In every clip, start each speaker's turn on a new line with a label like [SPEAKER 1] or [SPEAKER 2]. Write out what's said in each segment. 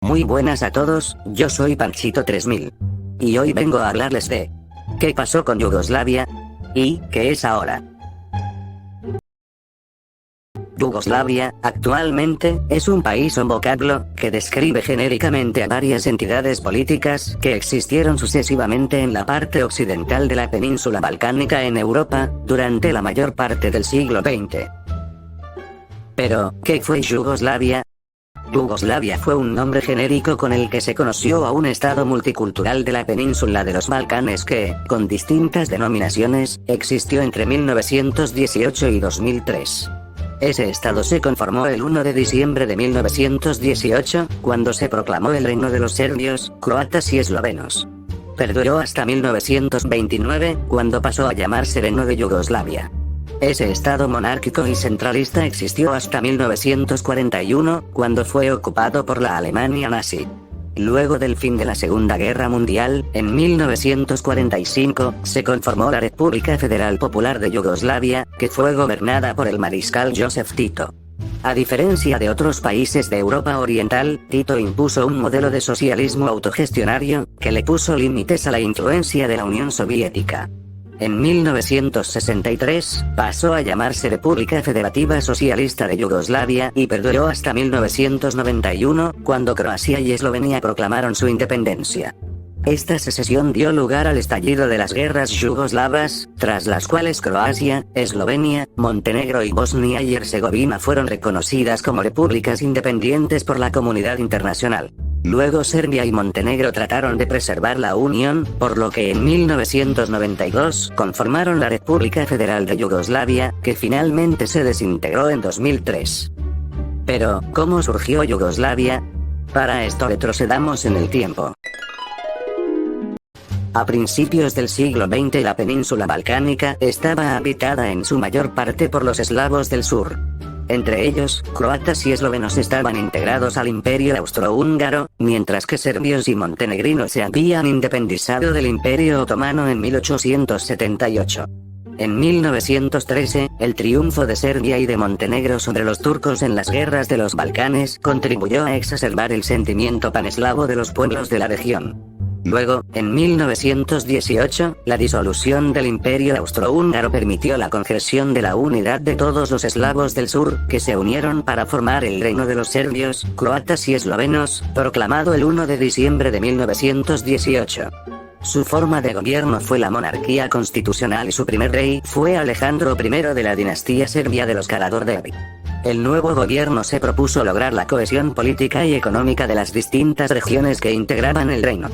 [SPEAKER 1] Muy buenas a todos, yo soy Panchito 3000. Y hoy vengo a hablarles de ¿qué pasó con Yugoslavia? ¿Y qué es ahora? Yugoslavia, actualmente, es un país o vocablo, que describe genéricamente a varias entidades políticas, que existieron sucesivamente en la parte occidental de la península balcánica en Europa, durante la mayor parte del siglo XX. Pero, ¿qué fue Yugoslavia? Yugoslavia fue un nombre genérico con el que se conoció a un estado multicultural de la península de los Balcanes que, con distintas denominaciones, existió entre 1918 y 2003. Ese estado se conformó el 1 de diciembre de 1918, cuando se proclamó el reino de los serbios, croatas y eslovenos. Perduró hasta 1929, cuando pasó a llamarse Reino de Yugoslavia. Ese estado monárquico y centralista existió hasta 1941, cuando fue ocupado por la Alemania nazi. Luego del fin de la Segunda Guerra Mundial, en 1945, se conformó la República Federal Popular de Yugoslavia, que fue gobernada por el mariscal Joseph Tito. A diferencia de otros países de Europa Oriental, Tito impuso un modelo de socialismo autogestionario, que le puso límites a la influencia de la Unión Soviética. En 1963, pasó a llamarse República Federativa Socialista de Yugoslavia y perduró hasta 1991, cuando Croacia y Eslovenia proclamaron su independencia. Esta secesión dio lugar al estallido de las guerras yugoslavas, tras las cuales Croacia, Eslovenia, Montenegro y Bosnia y Herzegovina fueron reconocidas como repúblicas independientes por la comunidad internacional. Luego Serbia y Montenegro trataron de preservar la unión, por lo que en 1992 conformaron la República Federal de Yugoslavia, que finalmente se desintegró en 2003. Pero, ¿cómo surgió Yugoslavia? Para esto retrocedamos en el tiempo. A principios del siglo XX la península balcánica estaba habitada en su mayor parte por los eslavos del sur. Entre ellos, croatas y eslovenos estaban integrados al Imperio Austrohúngaro, mientras que serbios y montenegrinos se habían independizado del Imperio Otomano en 1878. En 1913, el triunfo de Serbia y de Montenegro sobre los turcos en las guerras de los Balcanes contribuyó a exacerbar el sentimiento paneslavo de los pueblos de la región. Luego, en 1918, la disolución del Imperio Austrohúngaro permitió la concesión de la unidad de todos los eslavos del sur, que se unieron para formar el reino de los serbios, croatas y eslovenos, proclamado el 1 de diciembre de 1918. Su forma de gobierno fue la monarquía constitucional y su primer rey fue Alejandro I de la dinastía serbia de los Karađorđevi. El nuevo gobierno se propuso lograr la cohesión política y económica de las distintas regiones que integraban el reino.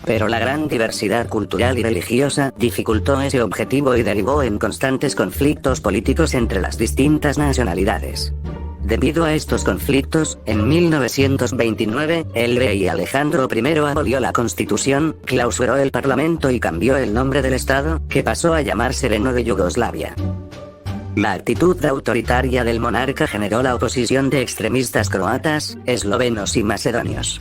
[SPEAKER 1] Pero la gran diversidad cultural y religiosa dificultó ese objetivo y derivó en constantes conflictos políticos entre las distintas nacionalidades. Debido a estos conflictos, en 1929, el rey Alejandro I abolió la constitución, clausuró el parlamento y cambió el nombre del estado, que pasó a llamarse Reino de Yugoslavia. La actitud autoritaria del monarca generó la oposición de extremistas croatas, eslovenos y macedonios.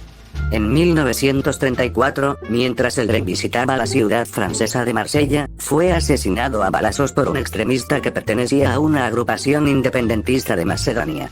[SPEAKER 1] En 1934, mientras el rey visitaba la ciudad francesa de Marsella, fue asesinado a balazos por un extremista que pertenecía a una agrupación independentista de Macedonia.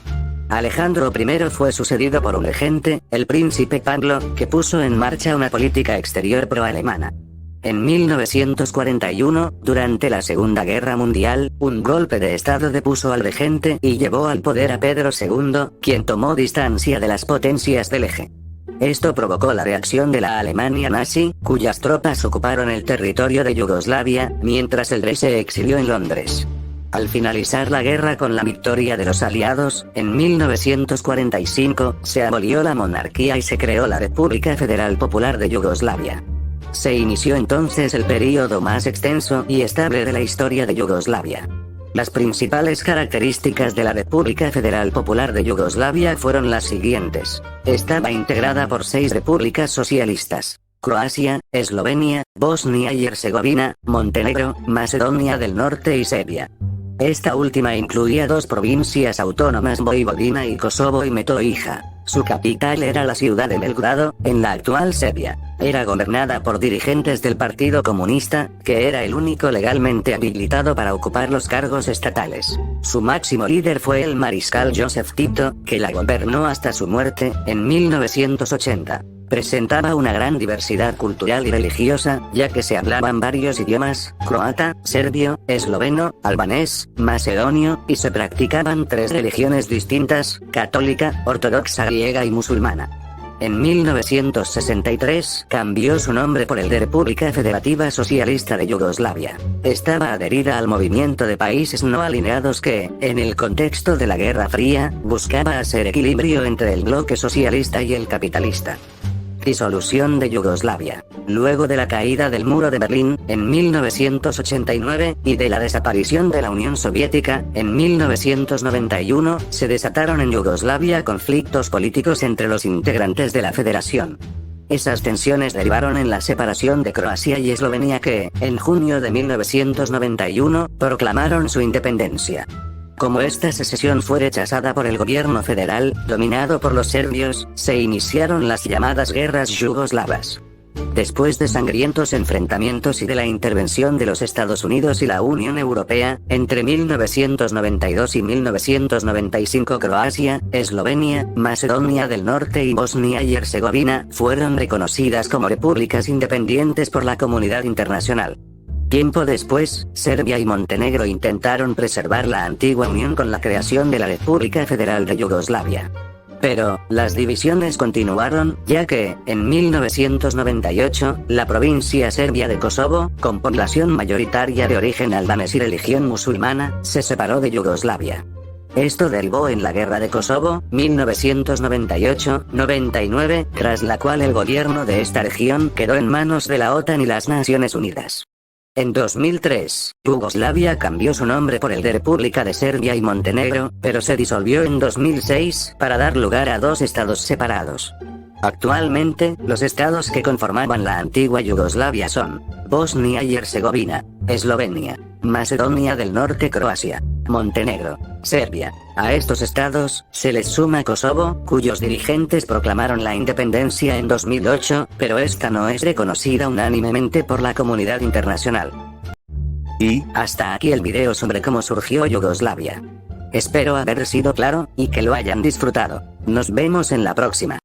[SPEAKER 1] Alejandro I fue sucedido por un regente, el príncipe Pablo, que puso en marcha una política exterior pro-alemana. En 1941, durante la Segunda Guerra Mundial, un golpe de estado depuso al regente y llevó al poder a Pedro II, quien tomó distancia de las potencias del eje. Esto provocó la reacción de la Alemania nazi, cuyas tropas ocuparon el territorio de Yugoslavia, mientras el rey se exilió en Londres. Al finalizar la guerra con la victoria de los aliados, en 1945, se abolió la monarquía y se creó la República Federal Popular de Yugoslavia. Se inició entonces el período más extenso y estable de la historia de Yugoslavia. Las principales características de la República Federal Popular de Yugoslavia fueron las siguientes. Estaba integrada por 6 repúblicas socialistas: Croacia, Eslovenia, Bosnia y Herzegovina, Montenegro, Macedonia del Norte y Serbia. Esta última incluía 2 provincias autónomas: Voivodina y Kosovo y Metohija. Su capital era la ciudad de Belgrado, en la actual Serbia. Era gobernada por dirigentes del Partido Comunista, que era el único legalmente habilitado para ocupar los cargos estatales. Su máximo líder fue el mariscal Joseph Tito, que la gobernó hasta su muerte, en 1980. Presentaba una gran diversidad cultural y religiosa, ya que se hablaban varios idiomas: croata, serbio, esloveno, albanés, macedonio, y se practicaban 3 religiones distintas: católica, ortodoxa griega y musulmana. En 1963 cambió su nombre por el de República Federativa Socialista de Yugoslavia. Estaba adherida al movimiento de países no alineados que, en el contexto de la Guerra Fría, buscaba hacer equilibrio entre el bloque socialista y el capitalista. Disolución de Yugoslavia. Luego de la caída del muro de Berlín, en 1989, y de la desaparición de la Unión Soviética, en 1991, se desataron en Yugoslavia conflictos políticos entre los integrantes de la federación. Esas tensiones derivaron en la separación de Croacia y Eslovenia que, en junio de 1991, proclamaron su independencia. Como esta secesión fue rechazada por el gobierno federal, dominado por los serbios, se iniciaron las llamadas guerras yugoslavas. Después de sangrientos enfrentamientos y de la intervención de los Estados Unidos y la Unión Europea, entre 1992 y 1995 Croacia, Eslovenia, Macedonia del Norte y Bosnia y Herzegovina fueron reconocidas como repúblicas independientes por la comunidad internacional. Tiempo después, Serbia y Montenegro intentaron preservar la antigua unión con la creación de la República Federal de Yugoslavia. Pero, las divisiones continuaron, ya que, en 1998, la provincia serbia de Kosovo, con población mayoritaria de origen albanés y religión musulmana, se separó de Yugoslavia. Esto derivó en la Guerra de Kosovo, 1998-99, tras la cual el gobierno de esta región quedó en manos de la OTAN y las Naciones Unidas. En 2003, Yugoslavia cambió su nombre por el de República de Serbia y Montenegro, pero se disolvió en 2006 para dar lugar a 2 estados separados. Actualmente, los estados que conformaban la antigua Yugoslavia son Bosnia y Herzegovina, Eslovenia, Macedonia del Norte, Croacia, Montenegro, Serbia. A estos estados se les suma Kosovo, cuyos dirigentes proclamaron la independencia en 2008, pero esta no es reconocida unánimemente por la comunidad internacional. Y hasta aquí el video sobre cómo surgió Yugoslavia. Espero haber sido claro, y que lo hayan disfrutado. Nos vemos en la próxima.